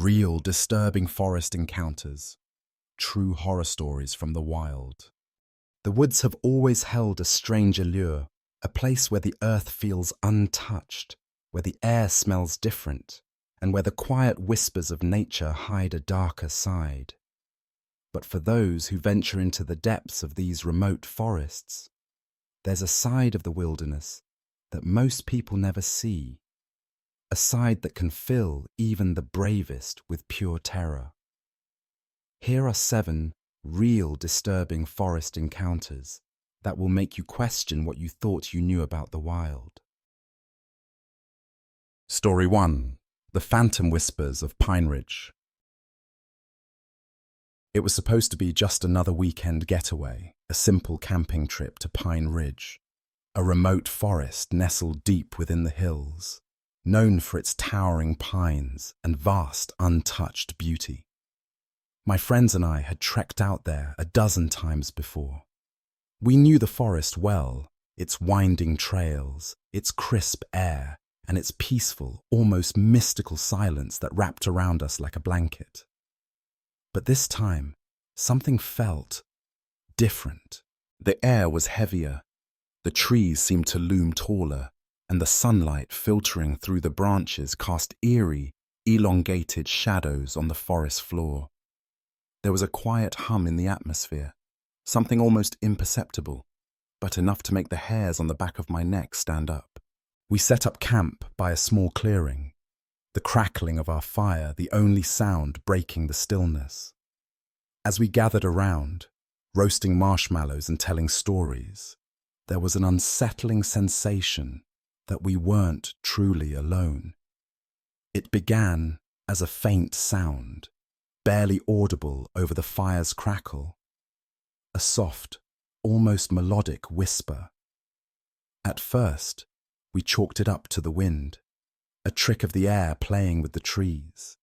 Real, disturbing forest encounters. True horror stories from the wild. The woods have always held a strange allure, a place where the earth feels untouched, where the air smells different, and where the quiet whispers of nature hide a darker side. But for those who venture into the depths of these remote forests, there's a side of the wilderness that most people never see, a side that can fill even the bravest with pure terror. Here are 7 real disturbing forest encounters that will make you question what you thought you knew about the wild. Story 1. The Phantom Whispers of Pine Ridge. It was supposed to be just another weekend getaway, a simple camping trip to Pine Ridge, a remote forest nestled deep within the hills, known for its towering pines and vast untouched beauty. My friends and I had trekked out there a dozen times before. We knew the forest well, its winding trails, its crisp air, and its peaceful, almost mystical silence that wrapped around us like a blanket. But this time, something felt different. The air was heavier, the trees seemed to loom taller, and the sunlight filtering through the branches cast eerie, elongated shadows on the forest floor. There was a quiet hum in the atmosphere, something almost imperceptible, but enough to make the hairs on the back of my neck stand up. We set up camp by a small clearing, the crackling of our fire the only sound breaking the stillness. As we gathered around, roasting marshmallows and telling stories, there was an unsettling sensation that we weren't truly alone. It began as a faint sound, barely audible over the fire's crackle, a soft, almost melodic whisper. At first, we chalked it up to the wind, a trick of the air playing with the trees.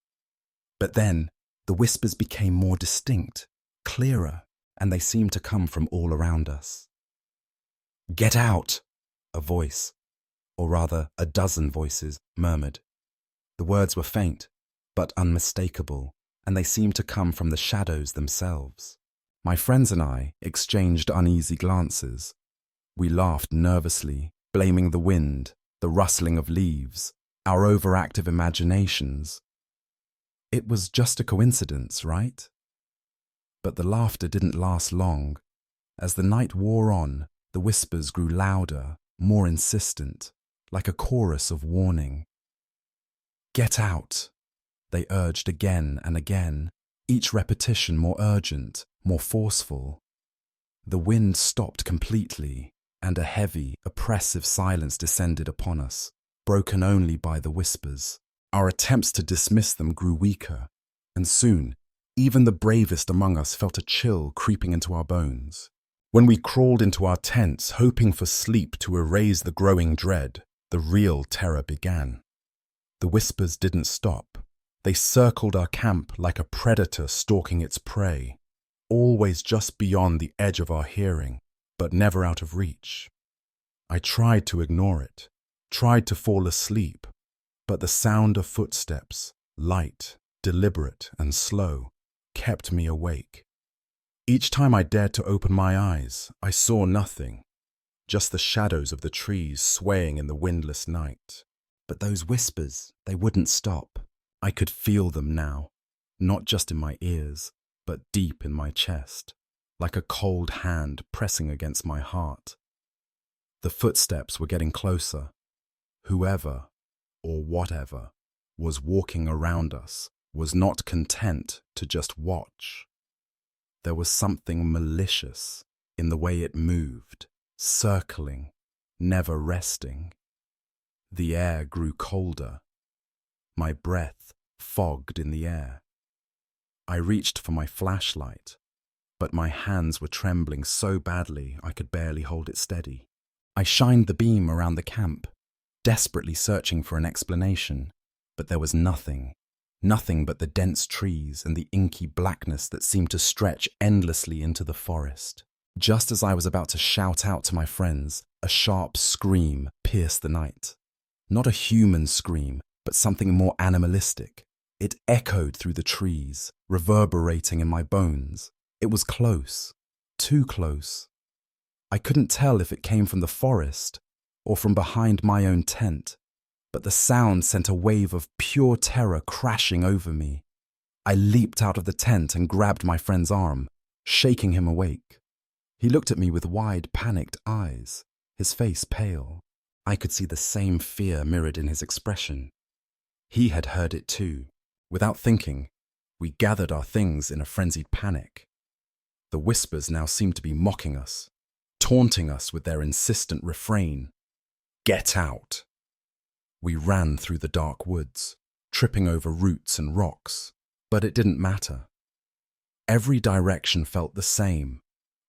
But then, the whispers became more distinct, clearer, and they seemed to come from all around us. "Get out!" a voice, or rather a dozen voices, murmured. The words were faint, but unmistakable, and they seemed to come from the shadows themselves. My friends and I exchanged uneasy glances. We laughed nervously, blaming the wind, the rustling of leaves, our overactive imaginations. It was just a coincidence, right? But the laughter didn't last long. As the night wore on, the whispers grew louder, more insistent, like a chorus of warning. "Get out!" they urged again and again, each repetition more urgent, more forceful. The wind stopped completely, and a heavy, oppressive silence descended upon us, broken only by the whispers. Our attempts to dismiss them grew weaker, and soon, even the bravest among us felt a chill creeping into our bones. When we crawled into our tents, hoping for sleep to erase the growing dread, the real terror began. The whispers didn't stop. They circled our camp like a predator stalking its prey, always just beyond the edge of our hearing, but never out of reach. I tried to ignore it, tried to fall asleep, but the sound of footsteps, light, deliberate, and slow, kept me awake. Each time I dared to open my eyes, I saw nothing, just the shadows of the trees swaying in the windless night. But those whispers, they wouldn't stop. I could feel them now, not just in my ears, but deep in my chest, like a cold hand pressing against my heart. The footsteps were getting closer. Whoever, or whatever, was walking around us was not content to just watch. There was something malicious in the way it moved, circling, never resting. The air grew colder. My breath fogged in the air. I reached for my flashlight, but my hands were trembling so badly I could barely hold it steady. I shined the beam around the camp, desperately searching for an explanation, but there was nothing but the dense trees and the inky blackness that seemed to stretch endlessly into the forest. Just as I was about to shout out to my friends, a sharp scream pierced the night. Not a human scream, but something more animalistic, It echoed through the trees, reverberating in my bones. It was close, too close. I couldn't tell if it came from the forest or from behind my own tent, but the sound sent a wave of pure terror crashing over me. I leaped out of the tent and grabbed my friend's arm, shaking him awake. He looked at me with wide, panicked eyes, his face pale. I could see the same fear mirrored in his expression. He had heard it too. Without thinking, we gathered our things in a frenzied panic. The whispers now seemed to be mocking us, taunting us with their insistent refrain, "Get out!" We ran through the dark woods, tripping over roots and rocks, but it didn't matter. Every direction felt the same,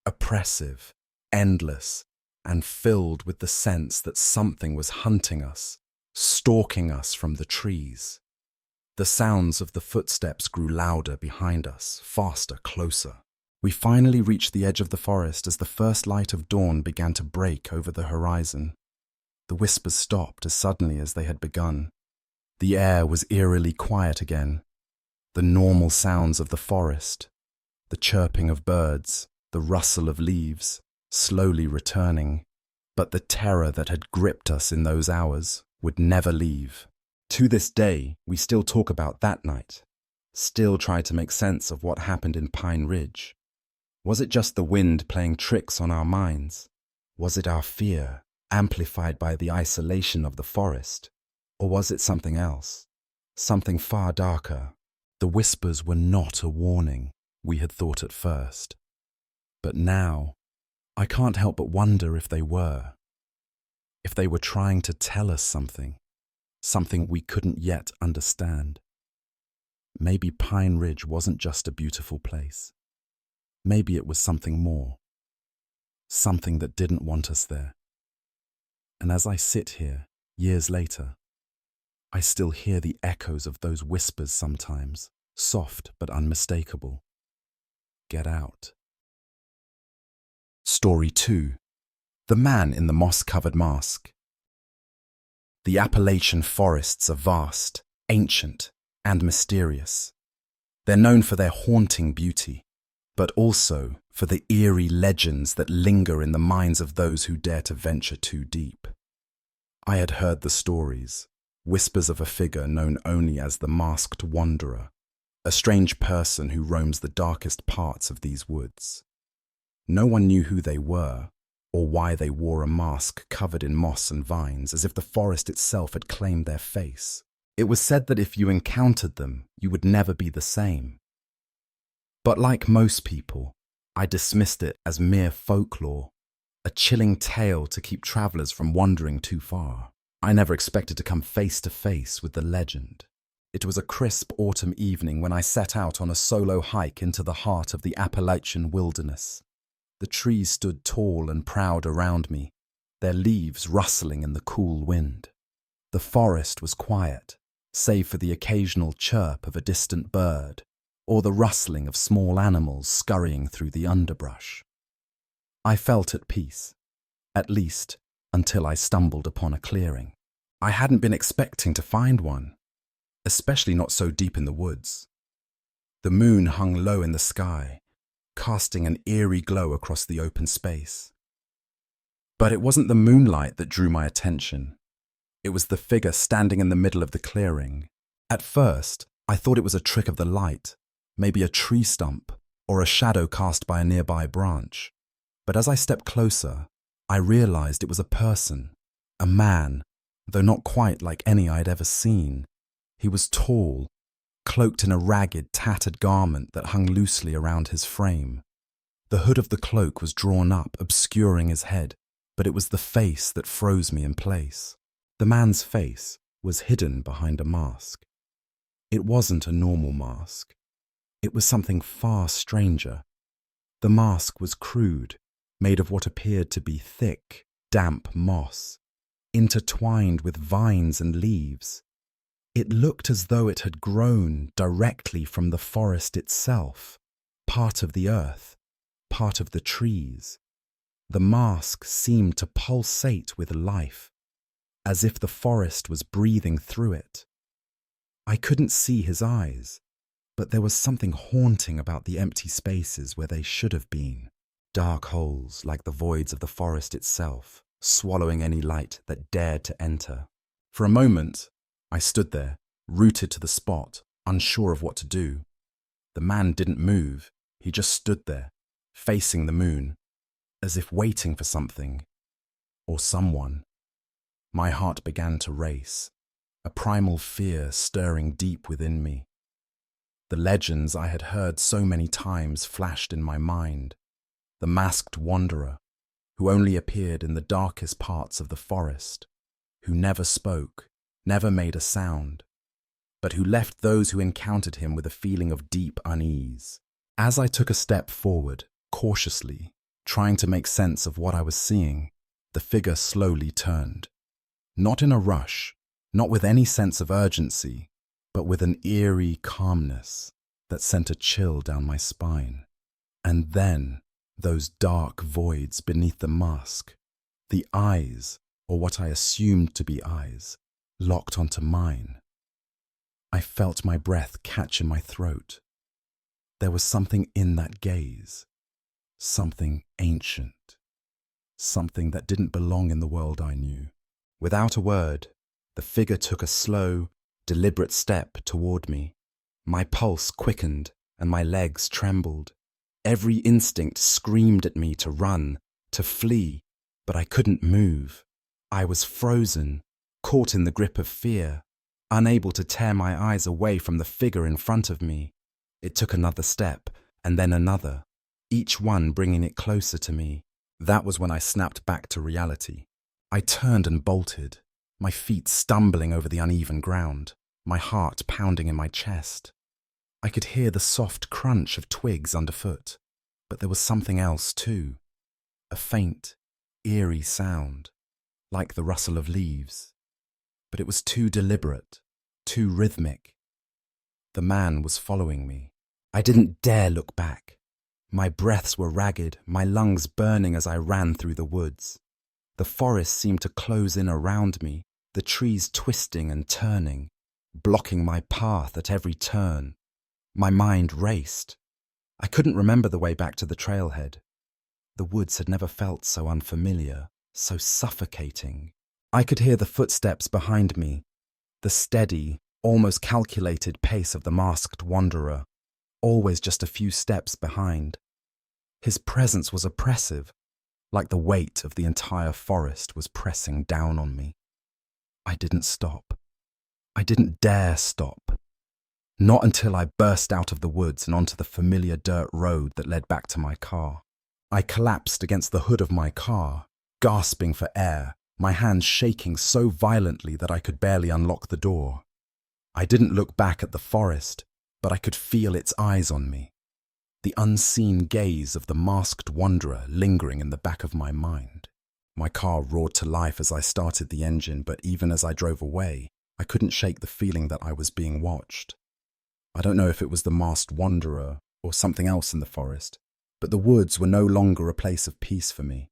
oppressive, endless, and filled with the sense that something was hunting us, stalking us from the trees. The sounds of the footsteps grew louder behind us, faster, closer. We finally reached the edge of the forest as the first light of dawn began to break over the horizon. The whispers stopped as suddenly as they had begun. The air was eerily quiet again. The normal sounds of the forest, the chirping of birds, the rustle of leaves, slowly returning. But the terror that had gripped us in those hours would never leave. To this day, we still talk about that night, still try to make sense of what happened in Pine Ridge. Was it just the wind playing tricks on our minds? Was it our fear, amplified by the isolation of the forest? Or was it something else, something far darker? The whispers were not a warning, we had thought at first. But now, I can't help but wonder if they were. If they were trying to tell us something we couldn't yet understand. Maybe Pine Ridge wasn't just a beautiful place. Maybe it was something more. Something that didn't want us there. And as I sit here, years later, I still hear the echoes of those whispers sometimes, soft but unmistakable. Get out. Story 2. The Man in the Moss-Covered Mask. The Appalachian forests are vast, ancient, and mysterious. They're known for their haunting beauty, but also for the eerie legends that linger in the minds of those who dare to venture too deep. I had heard the stories, whispers of a figure known only as the Masked Wanderer, a strange person who roams the darkest parts of these woods. No one knew who they were, or why they wore a mask covered in moss and vines, as if the forest itself had claimed their face. It was said that if you encountered them, you would never be the same. But like most people, I dismissed it as mere folklore, a chilling tale to keep travelers from wandering too far. I never expected to come face to face with the legend. It was a crisp autumn evening when I set out on a solo hike into the heart of the Appalachian wilderness. The trees stood tall and proud around me, their leaves rustling in the cool wind. The forest was quiet, save for the occasional chirp of a distant bird or the rustling of small animals scurrying through the underbrush. I felt at peace, at least until I stumbled upon a clearing. I hadn't been expecting to find one, especially not so deep in the woods. The moon hung low in the sky, casting an eerie glow across the open space. But it wasn't the moonlight that drew my attention. It was the figure standing in the middle of the clearing. At first, I thought it was a trick of the light, maybe a tree stump or a shadow cast by a nearby branch. But as I stepped closer, I realized it was a person, a man, though not quite like any I'd ever seen. He was tall, cloaked in a ragged, tattered garment that hung loosely around his frame. The hood of the cloak was drawn up, obscuring his head, but it was the face that froze me in place. The man's face was hidden behind a mask. It wasn't a normal mask. It was something far stranger. The mask was crude, made of what appeared to be thick, damp moss, intertwined with vines and leaves. It looked as though it had grown directly from the forest itself, part of the earth, part of the trees. The mask seemed to pulsate with life, as if the forest was breathing through it. I couldn't see his eyes, but there was something haunting about the empty spaces where they should have been. Dark holes like the voids of the forest itself, swallowing any light that dared to enter. For a moment, I stood there, rooted to the spot, unsure of what to do. The man didn't move. He just stood there, facing the moon, as if waiting for something or someone. My heart began to race, a primal fear stirring deep within me. The legends I had heard so many times flashed in my mind. The masked wanderer, who only appeared in the darkest parts of the forest, who never spoke, never made a sound, but who left those who encountered him with a feeling of deep unease. As I took a step forward, cautiously, trying to make sense of what I was seeing, the figure slowly turned. Not in a rush, not with any sense of urgency, but with an eerie calmness that sent a chill down my spine. And then, those dark voids beneath the mask, the eyes, or what I assumed to be eyes, locked onto mine. I felt my breath catch in my throat. There was something in that gaze, something ancient, something that didn't belong in the world I knew. Without a word, the figure took a slow, deliberate step toward me. My pulse quickened and my legs trembled. Every instinct screamed at me to run, to flee, but I couldn't move. I was frozen, caught in the grip of fear, unable to tear my eyes away from the figure in front of me. It took another step, and then another, each one bringing it closer to me. That was when I snapped back to reality. I turned and bolted, my feet stumbling over the uneven ground, my heart pounding in my chest. I could hear the soft crunch of twigs underfoot, but there was something else too. A faint, eerie sound, like the rustle of leaves. But it was too deliberate, too rhythmic. The man was following me. I didn't dare look back. My breaths were ragged, my lungs burning as I ran through the woods. The forest seemed to close in around me, the trees twisting and turning, blocking my path at every turn. My mind raced. I couldn't remember the way back to the trailhead. The woods had never felt so unfamiliar, so suffocating. I could hear the footsteps behind me, the steady, almost calculated pace of the masked wanderer, always just a few steps behind. His presence was oppressive, like the weight of the entire forest was pressing down on me. I didn't stop. I didn't dare stop. Not until I burst out of the woods and onto the familiar dirt road that led back to my car. I collapsed against the hood of my car, gasping for air, my hands shaking so violently that I could barely unlock the door. I didn't look back at the forest, but I could feel its eyes on me. The unseen gaze of the masked wanderer lingering in the back of my mind. My car roared to life as I started the engine, but even as I drove away, I couldn't shake the feeling that I was being watched. I don't know if it was the masked wanderer or something else in the forest, but the woods were no longer a place of peace for me.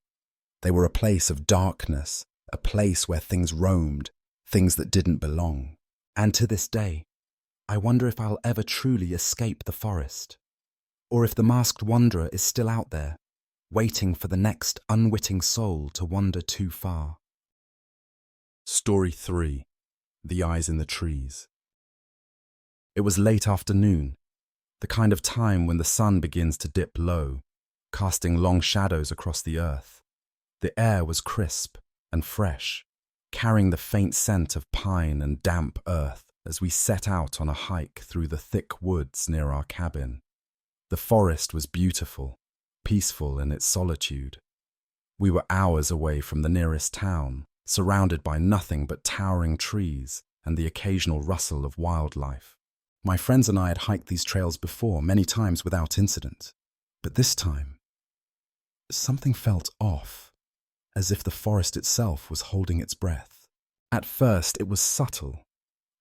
They were a place of darkness, a place where things roamed, things that didn't belong. And to this day, I wonder if I'll ever truly escape the forest, or if the masked wanderer is still out there, waiting for the next unwitting soul to wander too far. Story 3. The Eyes in the Trees. It was late afternoon, the kind of time when the sun begins to dip low, casting long shadows across the earth. The air was crisp and fresh, carrying the faint scent of pine and damp earth as we set out on a hike through the thick woods near our cabin. The forest was beautiful, peaceful in its solitude. We were hours away from the nearest town, surrounded by nothing but towering trees and the occasional rustle of wildlife. My friends and I had hiked these trails before, many times without incident. But this time, something felt off, as if the forest itself was holding its breath. At first, it was subtle,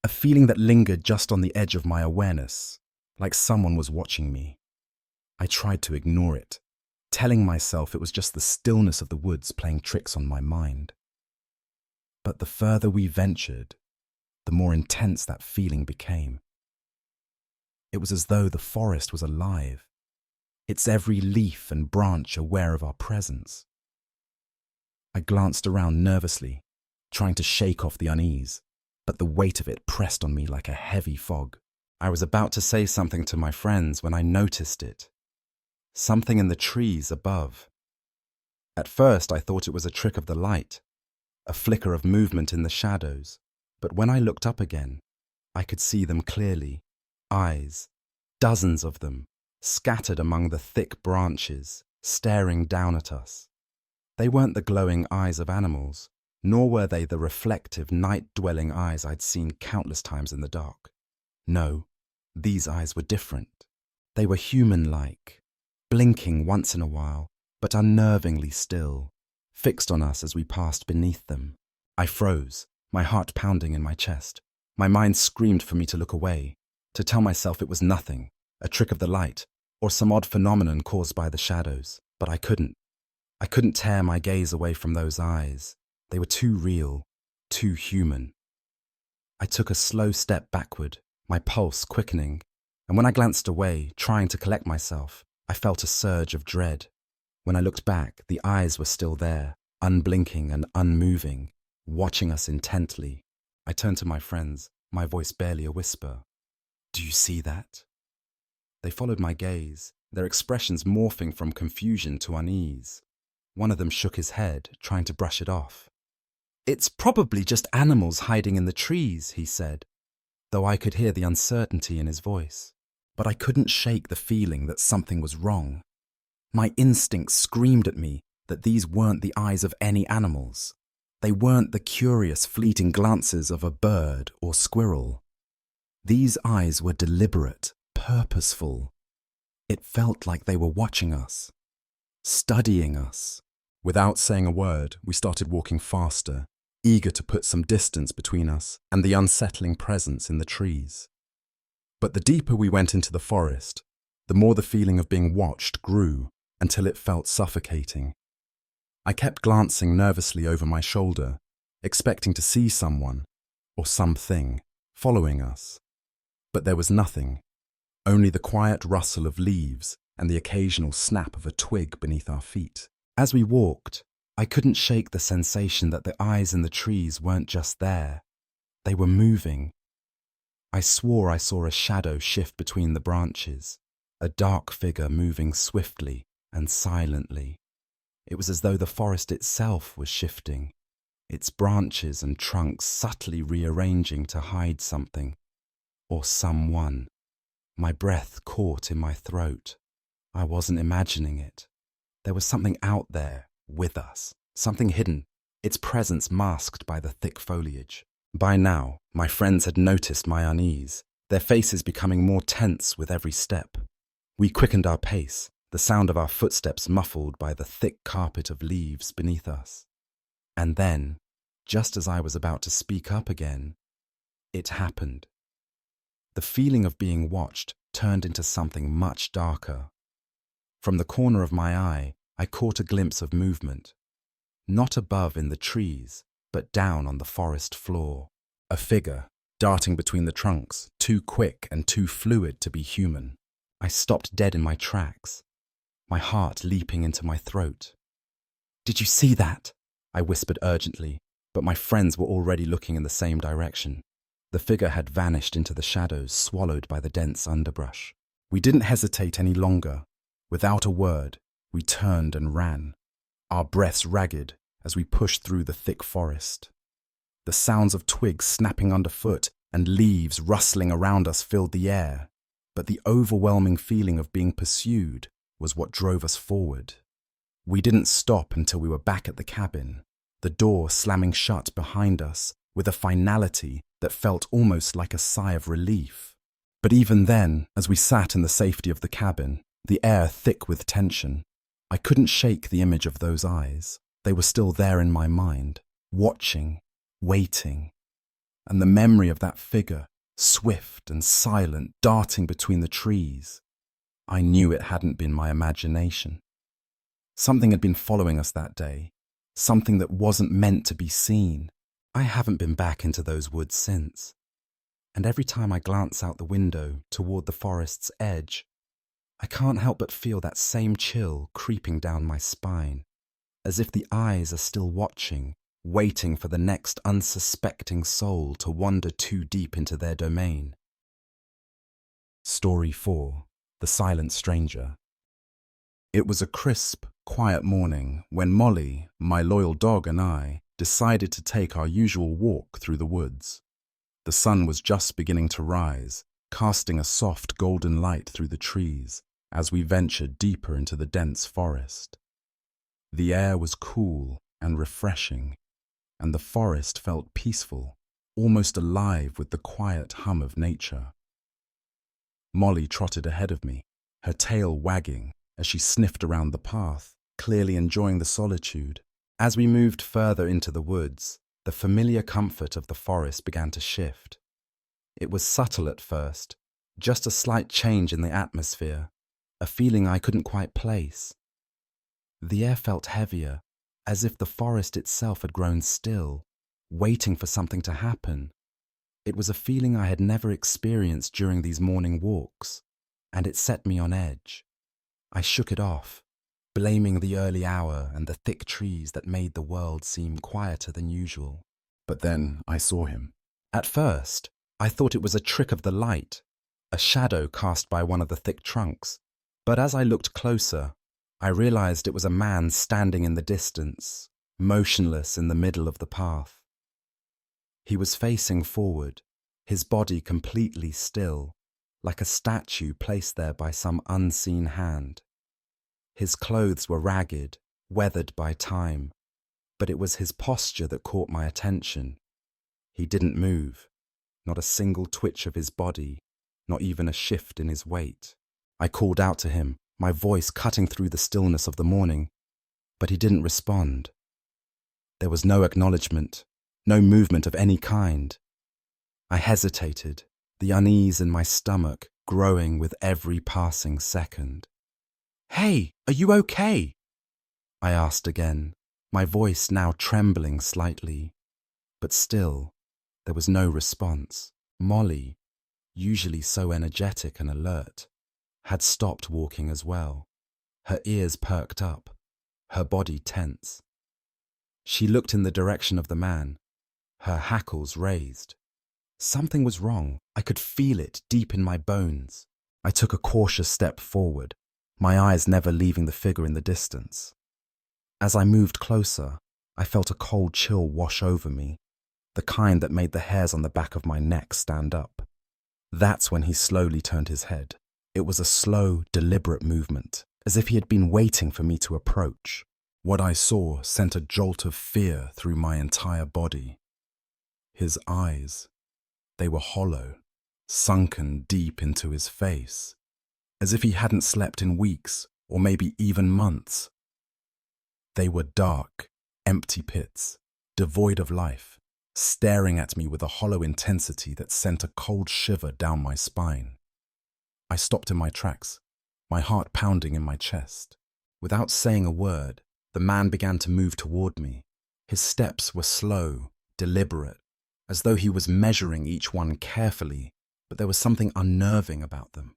a feeling that lingered just on the edge of my awareness, like someone was watching me. I tried to ignore it, telling myself it was just the stillness of the woods playing tricks on my mind. But the further we ventured, the more intense that feeling became. It was as though the forest was alive, its every leaf and branch aware of our presence. I glanced around nervously, trying to shake off the unease, but the weight of it pressed on me like a heavy fog. I was about to say something to my friends when I noticed it. Something in the trees above. At first I thought it was a trick of the light, a flicker of movement in the shadows, but when I looked up again, I could see them clearly. Eyes, dozens of them, scattered among the thick branches, staring down at us. They weren't the glowing eyes of animals, nor were they the reflective, night-dwelling eyes I'd seen countless times in the dark. No, these eyes were different. They were human-like, blinking once in a while, but unnervingly still, fixed on us as we passed beneath them. I froze, my heart pounding in my chest. My mind screamed for me to look away, to tell myself it was nothing, a trick of the light, or some odd phenomenon caused by the shadows. But I couldn't. I couldn't tear my gaze away from those eyes. They were too real, too human. I took a slow step backward, my pulse quickening, and when I glanced away, trying to collect myself, I felt a surge of dread. When I looked back, the eyes were still there, unblinking and unmoving, watching us intently. I turned to my friends, my voice barely a whisper. "Do you see that?" They followed my gaze, their expressions morphing from confusion to unease. One of them shook his head, trying to brush it off. "It's probably just animals hiding in the trees," he said, though I could hear the uncertainty in his voice. But I couldn't shake the feeling that something was wrong. My instincts screamed at me that these weren't the eyes of any animals. They weren't the curious, fleeting glances of a bird or squirrel. These eyes were deliberate, purposeful. It felt like they were watching us, studying us. Without saying a word, we started walking faster, eager to put some distance between us and the unsettling presence in the trees. But the deeper we went into the forest, the more the feeling of being watched grew until it felt suffocating. I kept glancing nervously over my shoulder, expecting to see someone or something following us. But there was nothing, only the quiet rustle of leaves and the occasional snap of a twig beneath our feet. As we walked, I couldn't shake the sensation that the eyes in the trees weren't just there. They were moving. I swore I saw a shadow shift between the branches, a dark figure moving swiftly and silently. It was as though the forest itself was shifting, its branches and trunks subtly rearranging to hide something, or someone. My breath caught in my throat. I wasn't imagining it. There was something out there with us, something hidden, its presence masked by the thick foliage. By now, my friends had noticed my unease, their faces becoming more tense with every step. We quickened our pace, the sound of our footsteps muffled by the thick carpet of leaves beneath us. And then, just as I was about to speak up again, it happened. The feeling of being watched turned into something much darker. From the corner of my eye, I caught a glimpse of movement. Not above in the trees, but down on the forest floor. A figure, darting between the trunks, too quick and too fluid to be human. I stopped dead in my tracks, my heart leaping into my throat. "Did you see that?" I whispered urgently, but my friends were already looking in the same direction. The figure had vanished into the shadows, swallowed by the dense underbrush. We didn't hesitate any longer. Without a word, we turned and ran, our breaths ragged as we pushed through the thick forest. The sounds of twigs snapping underfoot and leaves rustling around us filled the air, but the overwhelming feeling of being pursued was what drove us forward. We didn't stop until we were back at the cabin, the door slamming shut behind us with a finality that felt almost like a sigh of relief. But even then, as we sat in the safety of the cabin, the air thick with tension, I couldn't shake the image of those eyes. They were still there in my mind, watching, waiting, and the memory of that figure, swift and silent, darting between the trees. I knew it hadn't been my imagination. Something had been following us that day, something that wasn't meant to be seen, I haven't been back into those woods since, and every time I glance out the window toward the forest's edge, I can't help but feel that same chill creeping down my spine, as if the eyes are still watching, waiting for the next unsuspecting soul to wander too deep into their domain. Story 4. The Silent Stranger. It was a crisp, quiet morning when Molly, my loyal dog, and I decided to take our usual walk through the woods. The sun was just beginning to rise, casting a soft golden light through the trees as we ventured deeper into the dense forest. The air was cool and refreshing, and the forest felt peaceful, almost alive with the quiet hum of nature. Molly trotted ahead of me, her tail wagging as she sniffed around the path, clearly enjoying the solitude. As we moved further into the woods, the familiar comfort of the forest began to shift. It was subtle at first, just a slight change in the atmosphere, a feeling I couldn't quite place. The air felt heavier, as if the forest itself had grown still, waiting for something to happen. It was a feeling I had never experienced during these morning walks, and it set me on edge. I shook it off, blaming the early hour and the thick trees that made the world seem quieter than usual. But then I saw him. At first, I thought it was a trick of the light, a shadow cast by one of the thick trunks. But as I looked closer, I realized it was a man standing in the distance, motionless in the middle of the path. He was facing forward, his body completely still, like a statue placed there by some unseen hand. His clothes were ragged, weathered by time, but it was his posture that caught my attention. He didn't move, not a single twitch of his body, not even a shift in his weight. I called out to him, my voice cutting through the stillness of the morning, but he didn't respond. There was no acknowledgement, no movement of any kind. I hesitated, the unease in my stomach growing with every passing second. "Hey, are you okay?" I asked again, my voice now trembling slightly. But still, there was no response. Molly, usually so energetic and alert, had stopped walking as well, her ears perked up, her body tense. She looked in the direction of the man, her hackles raised. Something was wrong. I could feel it deep in my bones. I took a cautious step forward, my eyes never leaving the figure in the distance. As I moved closer, I felt a cold chill wash over me, the kind that made the hairs on the back of my neck stand up. That's when he slowly turned his head. It was a slow, deliberate movement, as if he had been waiting for me to approach. What I saw sent a jolt of fear through my entire body. His eyes, they were hollow, sunken deep into his face, as if he hadn't slept in weeks or maybe even months. They were dark, empty pits, devoid of life, staring at me with a hollow intensity that sent a cold shiver down my spine. I stopped in my tracks, my heart pounding in my chest. Without saying a word, the man began to move toward me. His steps were slow, deliberate, as though he was measuring each one carefully, but there was something unnerving about them.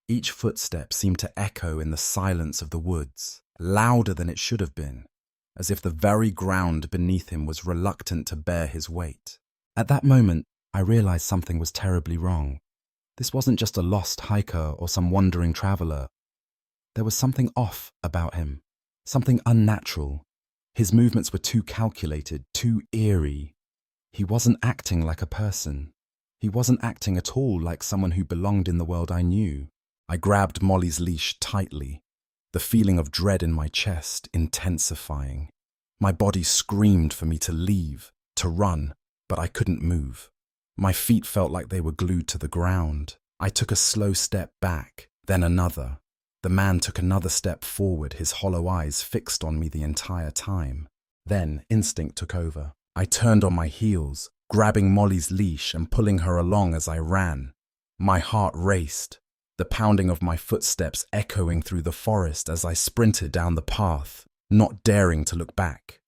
Each footstep seemed to echo in the silence of the woods, louder than it should have been, as if the very ground beneath him was reluctant to bear his weight. At that moment, I realized something was terribly wrong. This wasn't just a lost hiker or some wandering traveler. There was something off about him, something unnatural. His movements were too calculated, too eerie. He wasn't acting like a person. He wasn't acting at all like someone who belonged in the world I knew. I grabbed Molly's leash tightly, the feeling of dread in my chest intensifying. My body screamed for me to leave, to run, but I couldn't move. My feet felt like they were glued to the ground. I took a slow step back, then another. The man took another step forward, his hollow eyes fixed on me the entire time. Then instinct took over. I turned on my heels, grabbing Molly's leash and pulling her along as I ran. My heart raced, the pounding of my footsteps echoing through the forest as I sprinted down the path, not daring to look back.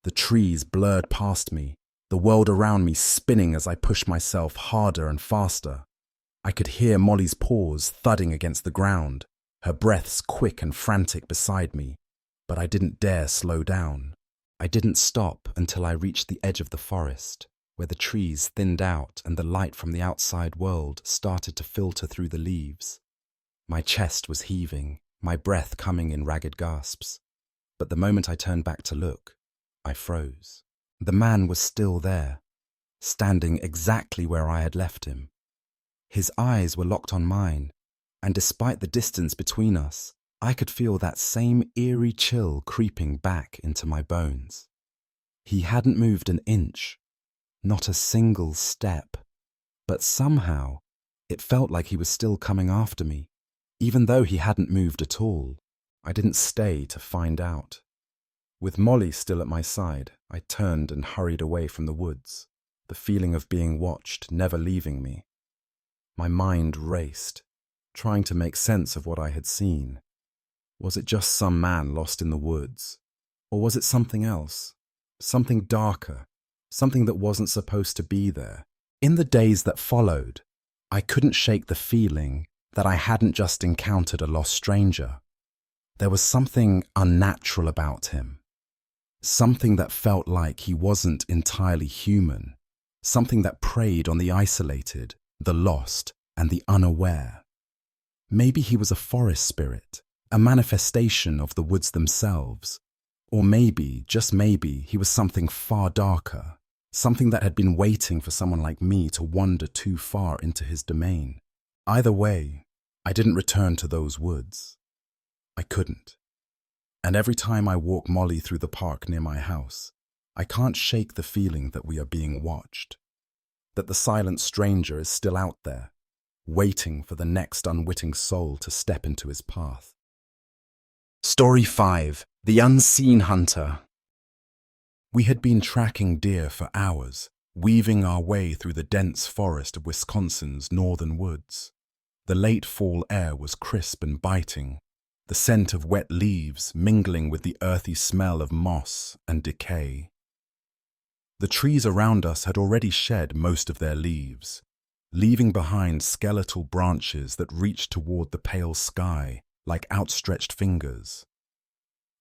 The trees blurred past me, the world around me spinning as I pushed myself harder and faster. I could hear Molly's paws thudding against the ground, her breaths quick and frantic beside me, but I didn't dare slow down. I didn't stop until I reached the edge of the forest, where the trees thinned out and the light from the outside world started to filter through the leaves. My chest was heaving, my breath coming in ragged gasps. But the moment I turned back to look, I froze. The man was still there, standing exactly where I had left him. His eyes were locked on mine, and despite the distance between us, I could feel that same eerie chill creeping back into my bones. He hadn't moved an inch, not a single step, but somehow it felt like he was still coming after me, even though he hadn't moved at all. I didn't stay to find out. With Molly still at my side, I turned and hurried away from the woods, the feeling of being watched never leaving me. My mind raced, trying to make sense of what I had seen. Was it just some man lost in the woods? Or was it something else? Something darker, something that wasn't supposed to be there? In the days that followed, I couldn't shake the feeling that I hadn't just encountered a lost stranger. There was something unnatural about him. Something that felt like he wasn't entirely human. Something that preyed on the isolated, the lost, and the unaware. Maybe he was a forest spirit, a manifestation of the woods themselves. Or maybe, just maybe, he was something far darker, something that had been waiting for someone like me to wander too far into his domain. Either way, I didn't return to those woods. I couldn't. And every time I walk Molly through the park near my house, I can't shake the feeling that we are being watched, that the silent stranger is still out there, waiting for the next unwitting soul to step into his path. Story 5. The Unseen Hunter. We had been tracking deer for hours, weaving our way through the dense forest of Wisconsin's northern woods. The late fall air was crisp and biting, the scent of wet leaves mingling with the earthy smell of moss and decay. The trees around us had already shed most of their leaves, leaving behind skeletal branches that reached toward the pale sky like outstretched fingers.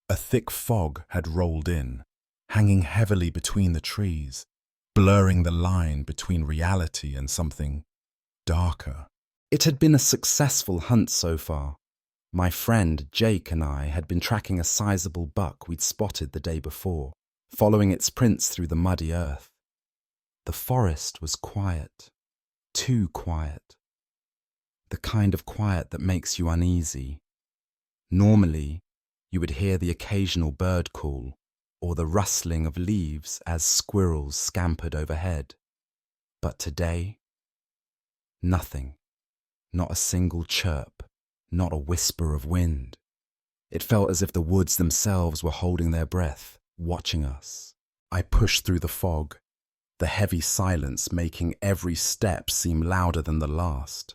A thick fog had rolled in, hanging heavily between the trees, blurring the line between reality and something darker. It had been a successful hunt so far. My friend Jake and I had been tracking a sizable buck we'd spotted the day before, following its prints through the muddy earth. The forest was quiet, too quiet. The kind of quiet that makes you uneasy. Normally, you would hear the occasional bird call or the rustling of leaves as squirrels scampered overhead. But today, nothing. Not a single chirp, not a whisper of wind. It felt as if the woods themselves were holding their breath, watching us. I pushed through the fog, the heavy silence making every step seem louder than the last.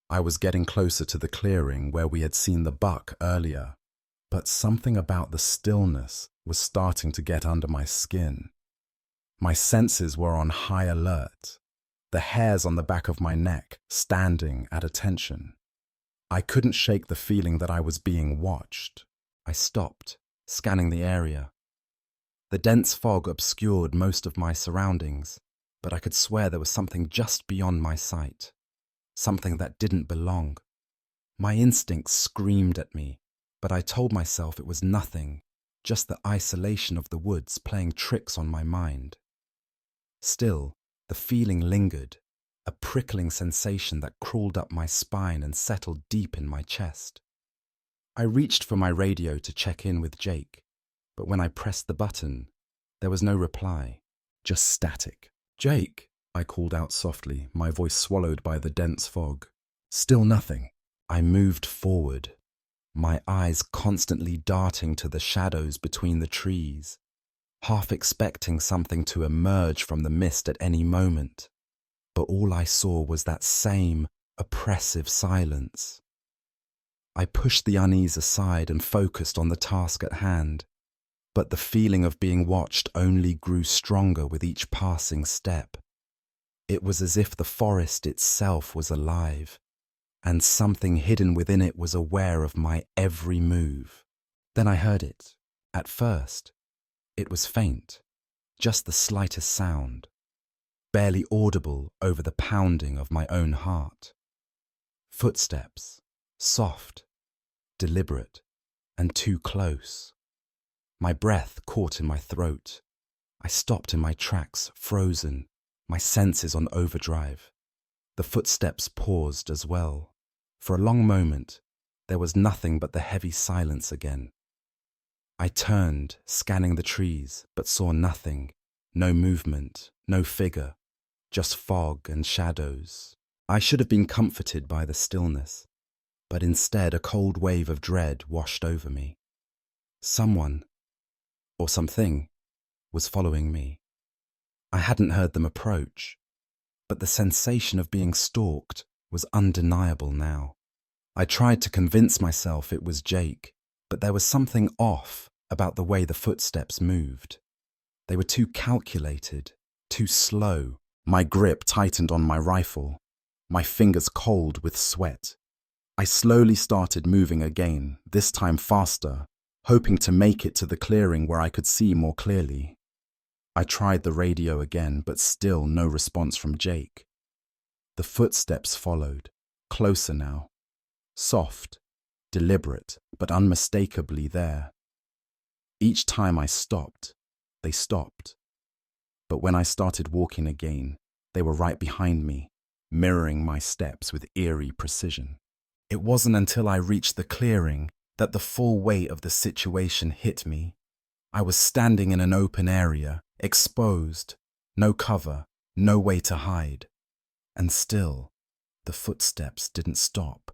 I was getting closer to the clearing where we had seen the buck earlier, but something about the stillness was starting to get under my skin. My senses were on high alert, the hairs on the back of my neck standing at attention. I couldn't shake the feeling that I was being watched. I stopped, scanning the area. The dense fog obscured most of my surroundings, but I could swear there was something just beyond my sight. Something that didn't belong. My instincts screamed at me, but I told myself it was nothing, just the isolation of the woods playing tricks on my mind. Still, the feeling lingered, a prickling sensation that crawled up my spine and settled deep in my chest. I reached for my radio to check in with Jake, but when I pressed the button, there was no reply, just static. "Jake," I called out softly, my voice swallowed by the dense fog. Still nothing. I moved forward, my eyes constantly darting to the shadows between the trees, half expecting something to emerge from the mist at any moment. But all I saw was that same oppressive silence. I pushed the unease aside and focused on the task at hand. but the feeling of being watched only grew stronger with each passing step. It was as if the forest itself was alive, and something hidden within it was aware of my every move. Then I heard it. At first, it was faint, just the slightest sound, barely audible over the pounding of my own heart. Footsteps, soft, deliberate, and too close. My breath caught in my throat. I stopped in my tracks, frozen, my senses on overdrive. The footsteps paused as well. For a long moment, there was nothing but the heavy silence again. I turned, scanning the trees, but saw nothing. No movement, no figure, just fog and shadows. I should have been comforted by the stillness, but instead a cold wave of dread washed over me. Someone, or something, was following me. I hadn't heard them approach, but the sensation of being stalked was undeniable now. I tried to convince myself it was Jake, but there was something off about the way the footsteps moved. They were too calculated, too slow. My grip tightened on my rifle, my fingers cold with sweat. I slowly started moving again, this time faster, hoping to make it to the clearing where I could see more clearly. I tried the radio again, but still no response from Jake. The footsteps followed, closer now. Soft, deliberate, but unmistakably there. Each time I stopped, they stopped. But when I started walking again, they were right behind me, mirroring my steps with eerie precision. It wasn't until I reached the clearing that the full weight of the situation hit me. I was standing in an open area, exposed, no cover, no way to hide. And still, the footsteps didn't stop.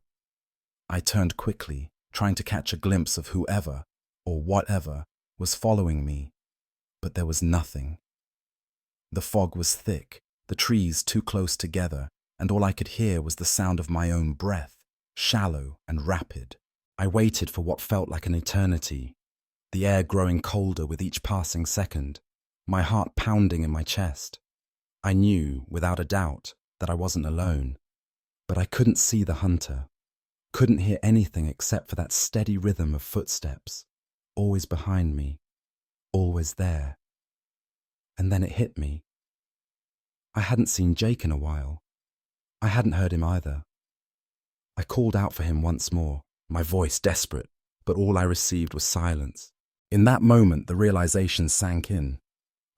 I turned quickly, trying to catch a glimpse of whoever, or whatever, was following me, but there was nothing. The fog was thick, the trees too close together, and all I could hear was the sound of my own breath, shallow and rapid. I waited for what felt like an eternity, the air growing colder with each passing second, my heart pounding in my chest. I knew, without a doubt, that I wasn't alone, but I couldn't see the hunter, couldn't hear anything except for that steady rhythm of footsteps, always behind me, always there. And then it hit me. I hadn't seen Jake in a while. I hadn't heard him either. I called out for him once more, my voice desperate, but all I received was silence. In that moment, the realization sank in.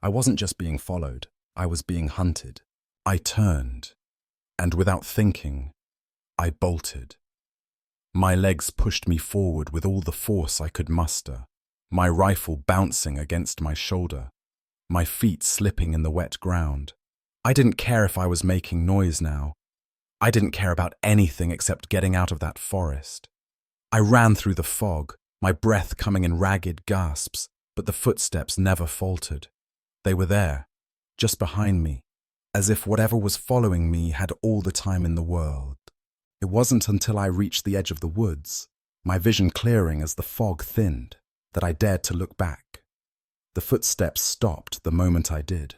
I wasn't just being followed, I was being hunted. I turned, and without thinking, I bolted. My legs pushed me forward with all the force I could muster, my rifle bouncing against my shoulder, my feet slipping in the wet ground. I didn't care if I was making noise now. I didn't care about anything except getting out of that forest. I ran through the fog, my breath coming in ragged gasps, but the footsteps never faltered. They were there, just behind me, as if whatever was following me had all the time in the world. It wasn't until I reached the edge of the woods, my vision clearing as the fog thinned, that I dared to look back. The footsteps stopped the moment I did.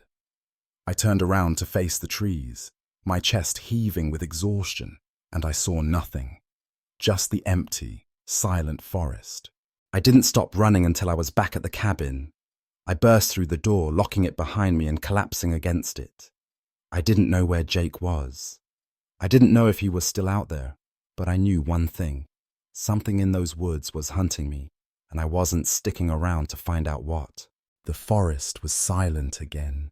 I turned around to face the trees, my chest heaving with exhaustion, and I saw nothing. Just the empty, silent forest. I didn't stop running until I was back at the cabin. I burst through the door, locking it behind me and collapsing against it. I didn't know where Jake was. I didn't know if he was still out there, but I knew one thing. Something in those woods was hunting me, and I wasn't sticking around to find out what. The forest was silent again.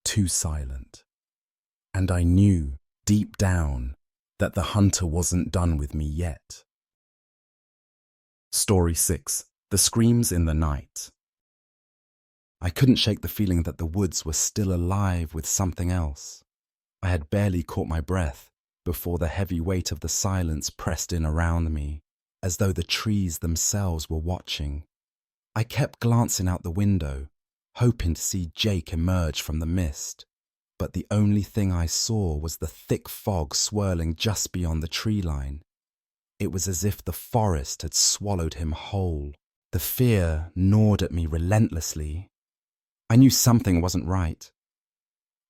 Too silent. And I knew, deep down, that the hunter wasn't done with me yet. Story 6. The Screams in the Night. I couldn't shake the feeling that the woods were still alive with something else. I had barely caught my breath before the heavy weight of the silence pressed in around me, as though the trees themselves were watching. I kept glancing out the window, hoping to see Jake emerge from the mist, but the only thing I saw was the thick fog swirling just beyond the tree line. It was as if the forest had swallowed him whole. The fear gnawed at me relentlessly. I knew something wasn't right.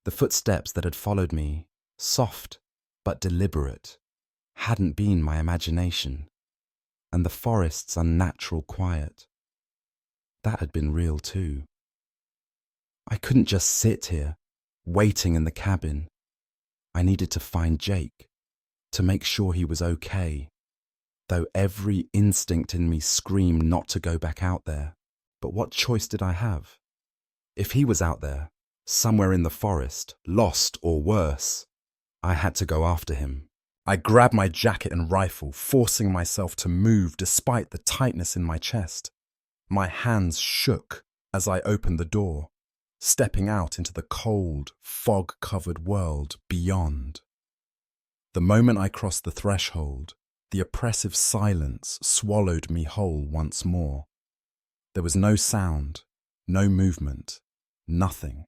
The footsteps that had followed me, soft but deliberate, hadn't been my imagination, and the forest's unnatural quiet, that had been real too. I couldn't just sit here, waiting in the cabin. I needed to find Jake, to make sure he was okay, though every instinct in me screamed not to go back out there. But what choice did I have? If he was out there, somewhere in the forest, lost or worse, I had to go after him. I grabbed my jacket and rifle, forcing myself to move despite the tightness in my chest. My hands shook as I opened the door, stepping out into the cold, fog-covered world beyond. The moment I crossed the threshold, the oppressive silence swallowed me whole once more. There was no sound, no movement, nothing.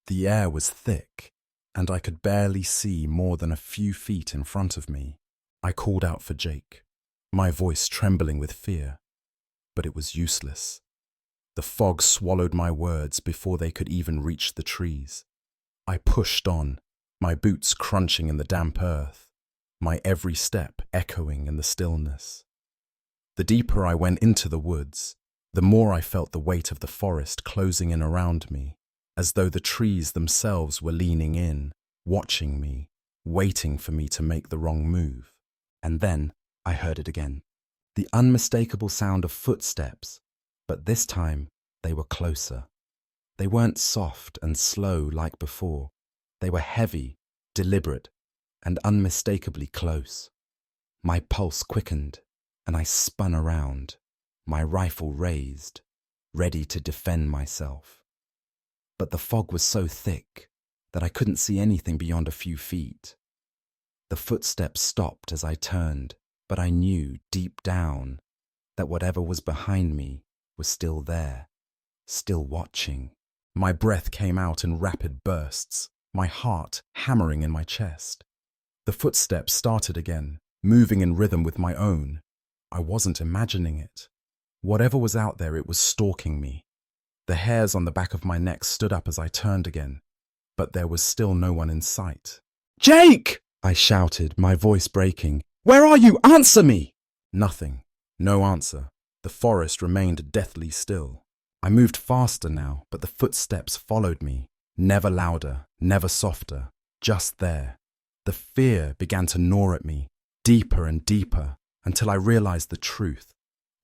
The air was thick, and I could barely see more than a few feet in front of me. I called out for Jake, my voice trembling with fear, but it was useless. The fog swallowed my words before they could even reach the trees. I pushed on, my boots crunching in the damp earth, my every step echoing in the stillness. The deeper I went into the woods, the more I felt the weight of the forest closing in around me, as though the trees themselves were leaning in, watching me, waiting for me to make the wrong move. And then I heard it again. The unmistakable sound of footsteps, but this time they were closer. They weren't soft and slow like before. They were heavy, deliberate, and unmistakably close. My pulse quickened, and I spun around, my rifle raised, ready to defend myself. But the fog was so thick that I couldn't see anything beyond a few feet. The footsteps stopped as I turned, but I knew deep down that whatever was behind me was still there, still watching. My breath came out in rapid bursts, my heart hammering in my chest. The footsteps started again, moving in rhythm with my own. I wasn't imagining it. Whatever was out there, it was stalking me. The hairs on the back of my neck stood up as I turned again, but there was still no one in sight. "Jake!" I shouted, my voice breaking. "Where are you? Answer me!" Nothing. No answer. The forest remained deathly still. I moved faster now, but the footsteps followed me, never louder, never softer, just there. The fear began to gnaw at me, deeper and deeper, until I realized the truth.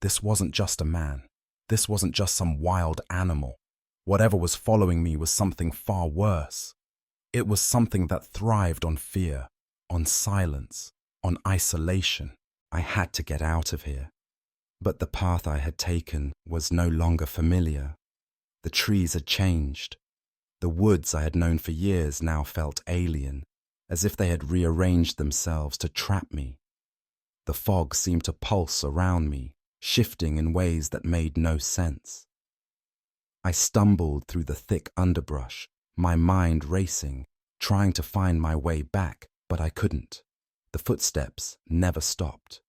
This wasn't just a man. This wasn't just some wild animal. Whatever was following me was something far worse. It was something that thrived on fear, on silence, on isolation. I had to get out of here. But the path I had taken was no longer familiar. The trees had changed. The woods I had known for years now felt alien, as if they had rearranged themselves to trap me. The fog seemed to pulse around me, shifting in ways that made no sense. I stumbled through the thick underbrush, my mind racing, trying to find my way back, but I couldn't. The footsteps never stopped,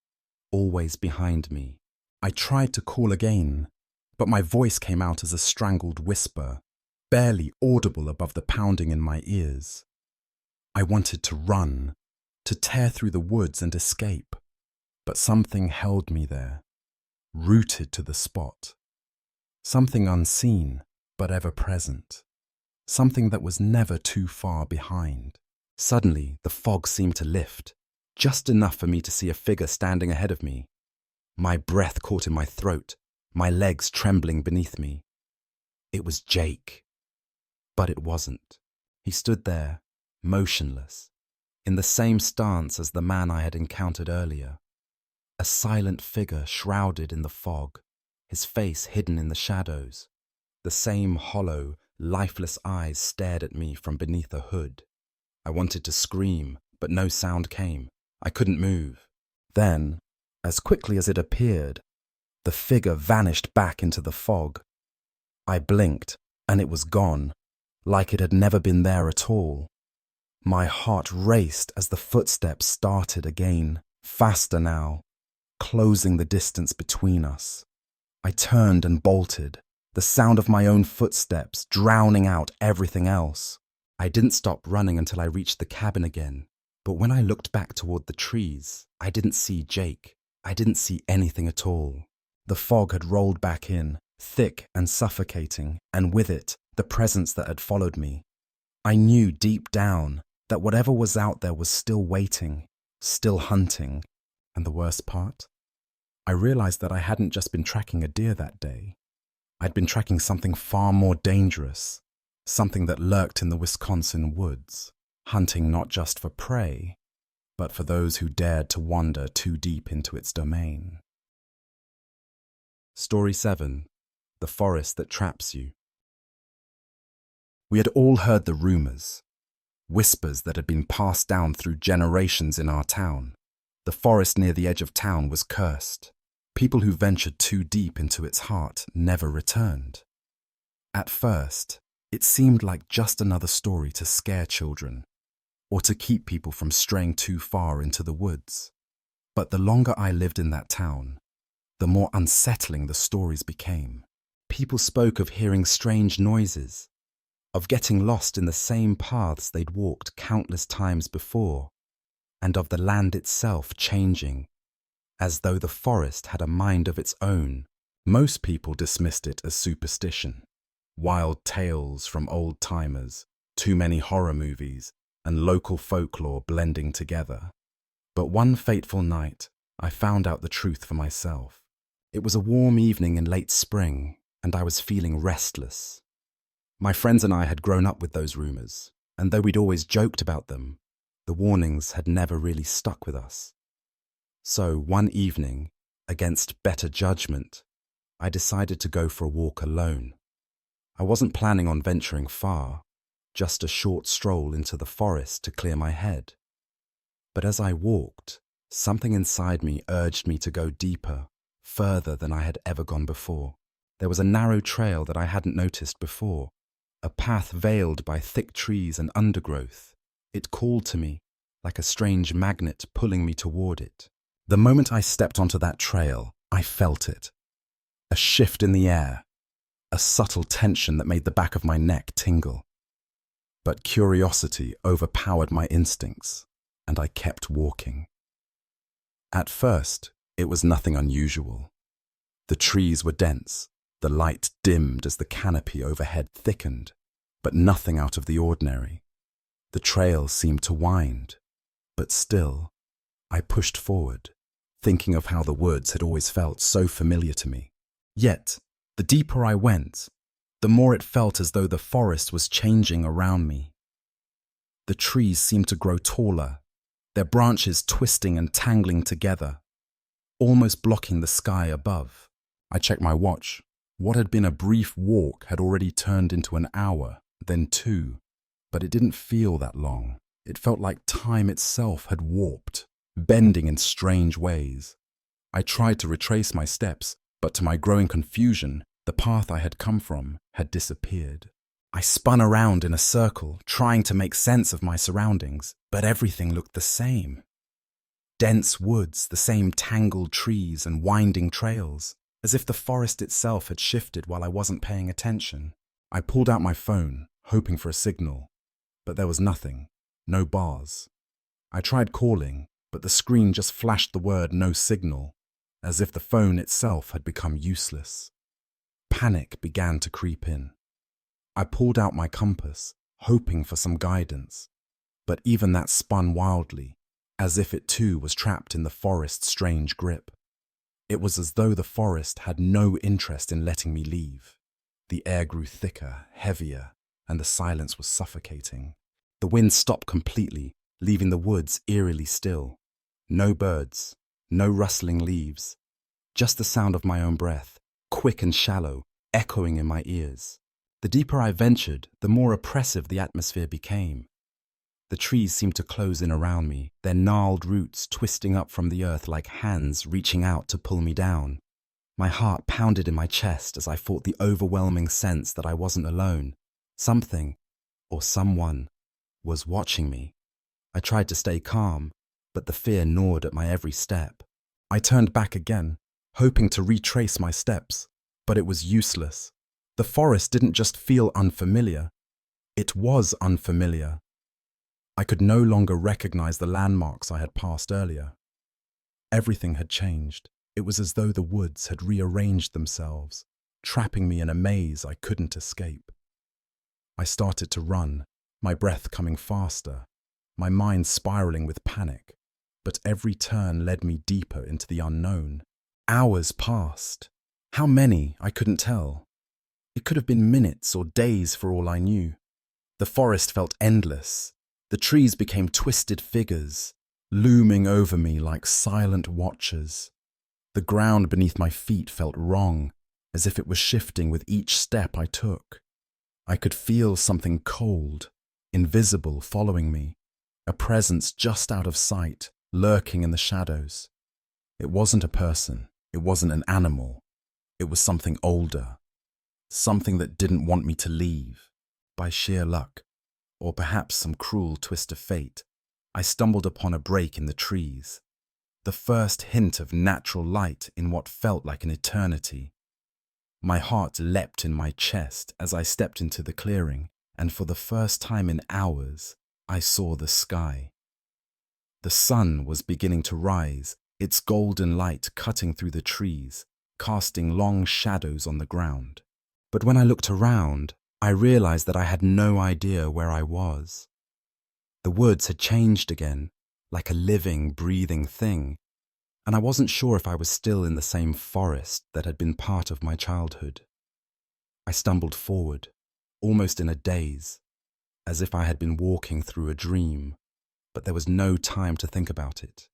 always behind me. I tried to call again, but my voice came out as a strangled whisper, barely audible above the pounding in my ears. I wanted to run, to tear through the woods and escape, but something held me there, rooted to the spot. Something unseen, but ever present. Something that was never too far behind. Suddenly, the fog seemed to lift, just enough for me to see a figure standing ahead of me. My breath caught in my throat, my legs trembling beneath me. It was Jake. But it wasn't. He stood there, motionless, in the same stance as the man I had encountered earlier. A silent figure shrouded in the fog, his face hidden in the shadows. The same hollow, lifeless eyes stared at me from beneath a hood. I wanted to scream, but no sound came. I couldn't move. Then, as quickly as it appeared, the figure vanished back into the fog. I blinked, and it was gone, like it had never been there at all. My heart raced as the footsteps started again, faster now, closing the distance between us. I turned and bolted, the sound of my own footsteps drowning out everything else. I didn't stop running until I reached the cabin again, but when I looked back toward the trees, I didn't see Jake. I didn't see anything at all. The fog had rolled back in, thick and suffocating, and with it, the presence that had followed me. I knew deep down that whatever was out there was still waiting, still hunting. And the worst part? I realized that I hadn't just been tracking a deer that day. I'd been tracking something far more dangerous, something that lurked in the Wisconsin woods, hunting not just for prey, but for those who dared to wander too deep into its domain. Story 7. The Forest That Traps You. We had all heard the rumors, whispers that had been passed down through generations in our town. The forest near the edge of town was cursed. People who ventured too deep into its heart never returned. At first, it seemed like just another story to scare children, or to keep people from straying too far into the woods. But the longer I lived in that town, the more unsettling the stories became. People spoke of hearing strange noises, of getting lost in the same paths they'd walked countless times before, and of the land itself changing, as though the forest had a mind of its own. Most people dismissed it as superstition, wild tales from old-timers, too many horror movies, and local folklore blending together. But one fateful night, I found out the truth for myself. It was a warm evening in late spring, and I was feeling restless. My friends and I had grown up with those rumors, and though we'd always joked about them, the warnings had never really stuck with us. So one evening, against better judgment, I decided to go for a walk alone. I wasn't planning on venturing far, just a short stroll into the forest to clear my head. But as I walked, something inside me urged me to go deeper, further than I had ever gone before. There was a narrow trail that I hadn't noticed before, a path veiled by thick trees and undergrowth. It called to me, like a strange magnet pulling me toward it. The moment I stepped onto that trail, I felt it. A shift in the air, a subtle tension that made the back of my neck tingle. But curiosity overpowered my instincts, and I kept walking. At first, it was nothing unusual. The trees were dense, the light dimmed as the canopy overhead thickened, but nothing out of the ordinary. The trail seemed to wind, but still, I pushed forward, thinking of how the woods had always felt so familiar to me. Yet, the deeper I went, the more it felt as though the forest was changing around me. The trees seemed to grow taller, their branches twisting and tangling together, almost blocking the sky above. I checked my watch. What had been a brief walk had already turned into an hour, then 2, but it didn't feel that long. It felt like time itself had warped, bending in strange ways. I tried to retrace my steps, but to my growing confusion, the path I had come from had disappeared. I spun around in a circle, trying to make sense of my surroundings, but everything looked the same. Dense woods, the same tangled trees and winding trails, as if the forest itself had shifted while I wasn't paying attention. I pulled out my phone, hoping for a signal, but there was nothing, no bars. I tried calling, but the screen just flashed the word "no signal," as if the phone itself had become useless. Panic began to creep in. I pulled out my compass, hoping for some guidance, but even that spun wildly, as if it too was trapped in the forest's strange grip. It was as though the forest had no interest in letting me leave. The air grew thicker, heavier, and the silence was suffocating. The wind stopped completely, leaving the woods eerily still. No birds, no rustling leaves, just the sound of my own breath, quick and shallow, echoing in my ears. The deeper I ventured, the more oppressive the atmosphere became. The trees seemed to close in around me, their gnarled roots twisting up from the earth like hands reaching out to pull me down. My heart pounded in my chest as I fought the overwhelming sense that I wasn't alone. Something, or someone, was watching me. I tried to stay calm, but the fear gnawed at my every step. I turned back again, hoping to retrace my steps, But it was useless. The forest didn't just feel unfamiliar, it was unfamiliar. I could no longer recognize the landmarks I had passed earlier. Everything had changed. It was as though the woods had rearranged themselves, trapping me in a maze I couldn't escape. I started to run, my breath coming faster, my mind spiraling with panic, but every turn led me deeper into the unknown. Hours passed. How many, I couldn't tell. It could have been minutes or days for all I knew. The forest felt endless. The trees became twisted figures, looming over me like silent watchers. The ground beneath my feet felt wrong, as if it was shifting with each step I took. I could feel something cold, invisible following me, a presence just out of sight, lurking in the shadows. It wasn't a person, it wasn't an animal, it was something older, something that didn't want me to leave. By sheer luck, or perhaps some cruel twist of fate, I stumbled upon a break in the trees, the first hint of natural light in what felt like an eternity. My heart leapt in my chest as I stepped into the clearing, and for the first time in hours, I saw the sky. The sun was beginning to rise, its golden light cutting through the trees, casting long shadows on the ground. But when I looked around, I realized that I had no idea where I was. The woods had changed again, like a living, breathing thing, and I wasn't sure if I was still in the same forest that had been part of my childhood. I stumbled forward, almost in a daze, as if I had been walking through a dream, but there was no time to think about it.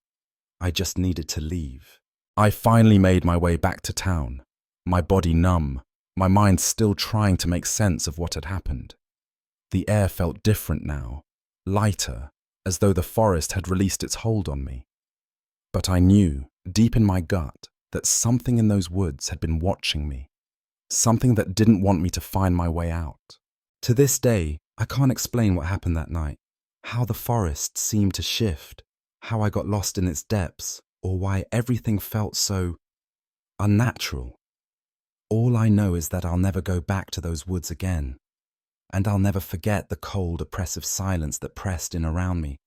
I just needed to leave. I finally made my way back to town, my body numb, my mind still trying to make sense of what had happened. The air felt different now, lighter, as though the forest had released its hold on me. But I knew, deep in my gut, that something in those woods had been watching me, something that didn't want me to find my way out. To this day, I can't explain what happened that night, how the forest seemed to shift, how I got lost in its depths, or why everything felt so unnatural. All I know is that I'll never go back to those woods again, and I'll never forget the cold, oppressive silence that pressed in around me,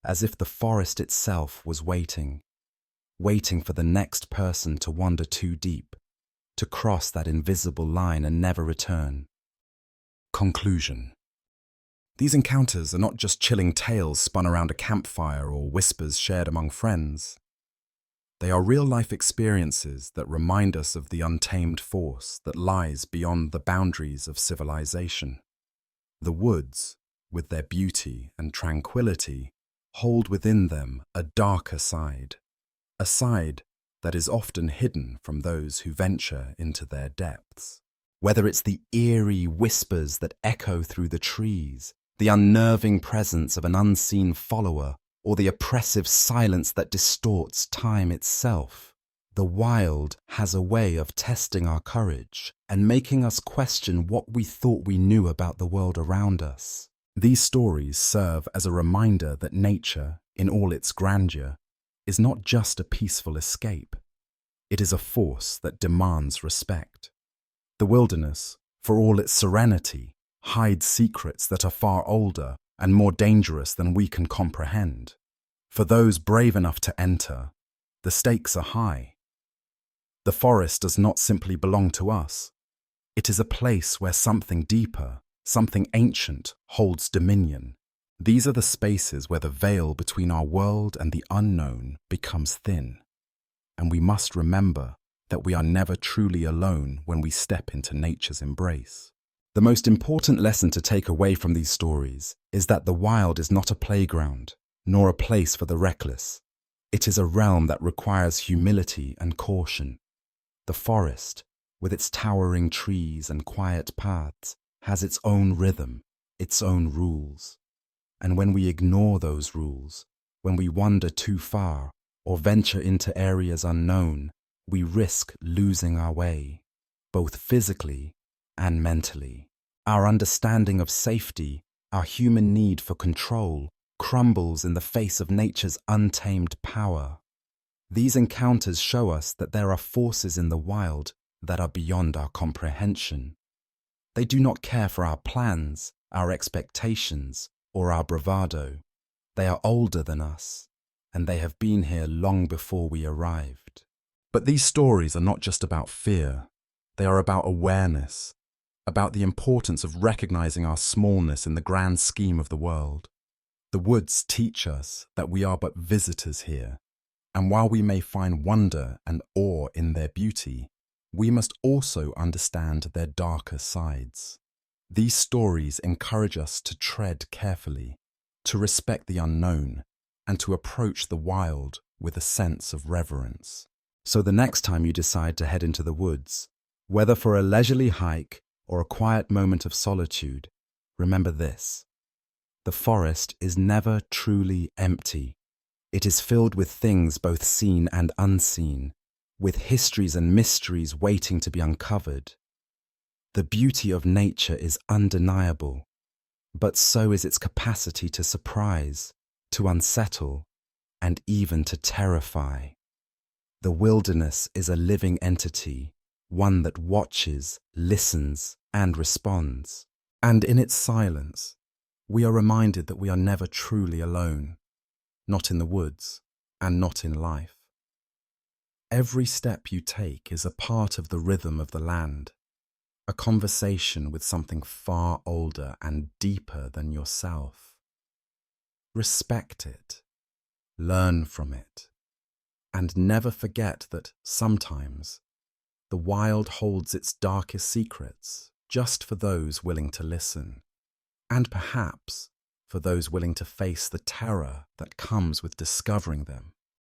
as if the forest itself was waiting for the next person to wander too deep, to cross that invisible line and never return. Conclusion. These encounters are not just chilling tales spun around a campfire or whispers shared among friends. They are real-life experiences that remind us of the untamed force that lies beyond the boundaries of civilization. The woods, with their beauty and tranquility, hold within them a darker side, a side that is often hidden from those who venture into their depths. Whether it's the eerie whispers that echo through the trees, the unnerving presence of an unseen follower, or the oppressive silence that distorts time itself, the wild has a way of testing our courage and making us question what we thought we knew about the world around us. These stories serve as a reminder that nature, in all its grandeur, is not just a peaceful escape. It is a force that demands respect. The wilderness, for all its serenity, hides secrets that are far older and more dangerous than we can comprehend. For those brave enough to enter, the stakes are high. The forest does not simply belong to us. It is a place where something deeper, something ancient, holds dominion. These are the spaces where the veil between our world and the unknown becomes thin. And we must remember that we are never truly alone when we step into nature's embrace. The most important lesson to take away from these stories is that the wild is not a playground, nor a place for the reckless. It is a realm that requires humility and caution. The forest, with its towering trees and quiet paths, has its own rhythm, its own rules. And when we ignore those rules, when we wander too far or venture into areas unknown, we risk losing our way, both physically and mentally. Our understanding of safety, our human need for control, crumbles in the face of nature's untamed power. These encounters show us that there are forces in the wild that are beyond our comprehension. They do not care for our plans, our expectations, or our bravado. They are older than us, and they have been here long before we arrived. But these stories are not just about fear. They are about awareness, about the importance of recognizing our smallness in the grand scheme of the world. The woods teach us that we are but visitors here, and while we may find wonder and awe in their beauty, we must also understand their darker sides. These stories encourage us to tread carefully, to respect the unknown, and to approach the wild with a sense of reverence. So the next time you decide to head into the woods, whether for a leisurely hike or a quiet moment of solitude, remember this: the forest is never truly empty. It is filled with things both seen and unseen, with histories and mysteries waiting to be uncovered. The beauty of nature is undeniable, but so is its capacity to surprise, to unsettle, and even to terrify. The wilderness is a living entity, one that watches, listens, and responds. And in its silence, we are reminded that we are never truly alone, not in the woods and not in life. Every step you take is a part of the rhythm of the land, a conversation with something far older and deeper than yourself. Respect it, learn from it, and never forget that sometimes the wild holds its darkest secrets just for those willing to listen, and perhaps for those willing to face the terror that comes with discovering them.